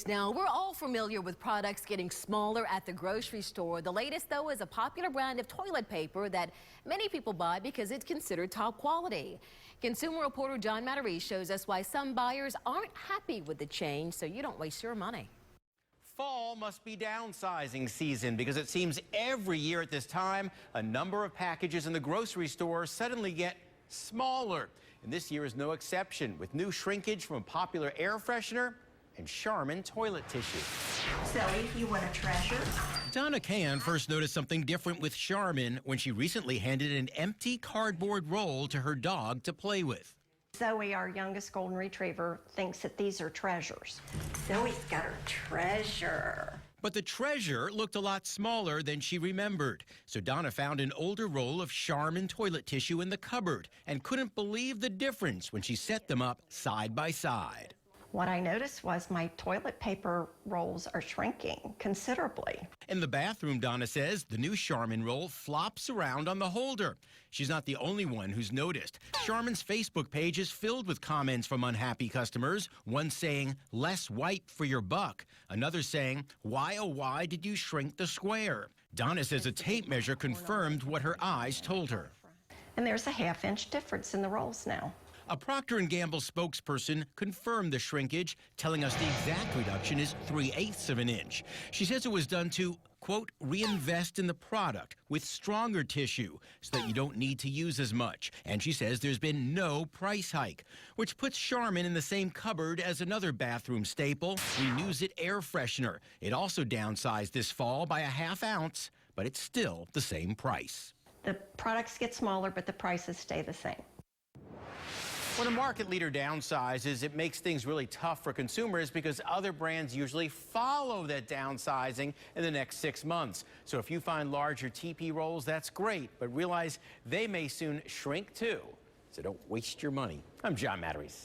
Now, we're all familiar with products getting smaller at the grocery store. The latest, though, is a popular brand of toilet paper that many people buy because it's considered top quality. Consumer reporter John Matarese shows us why some buyers aren't happy with the change, so you don't waste your money. Fall must be downsizing season because it seems every year at this time, a number of packages in the grocery store suddenly get smaller. And this year is no exception, with new shrinkage from a popular air freshener and Charmin toilet tissue. Zoe, you want a treasure? Donna Can first noticed something different with Charmin when she recently handed an empty cardboard roll to her dog to play with. Zoe, our youngest golden retriever, thinks that these are treasures. Zoe's got her treasure. But the treasure looked a lot smaller than she remembered. So Donna found an older roll of Charmin toilet tissue in the cupboard and couldn't believe the difference when she set them up side by side. What I noticed was my toilet paper rolls are shrinking considerably. In the bathroom, Donna says, the new Charmin roll flops around on the holder. She's not the only one who's noticed. Charmin's Facebook page is filled with comments from unhappy customers, one saying, less wipe for your buck, another saying, why oh why did you shrink the square? Donna says a tape measure confirmed what her eyes told her. And there's a ½ inch difference in the rolls now. A Procter & Gamble spokesperson confirmed the shrinkage, telling us the exact reduction is 3/8 of an inch. She says it was done to, quote, reinvest in the product with stronger tissue so that you don't need to use as much. And she says there's been no price hike, which puts Charmin in the same cupboard as another bathroom staple, Renews It air freshener. It also downsized this fall by a ½ ounce, but it's still the same price. The products get smaller, but the prices stay the same. When a market leader downsizes, it makes things really tough for consumers because other brands usually follow that downsizing in the next 6 months. So if you find larger TP rolls, that's great, but realize they may soon shrink too. So don't waste your money. I'm John Matarese.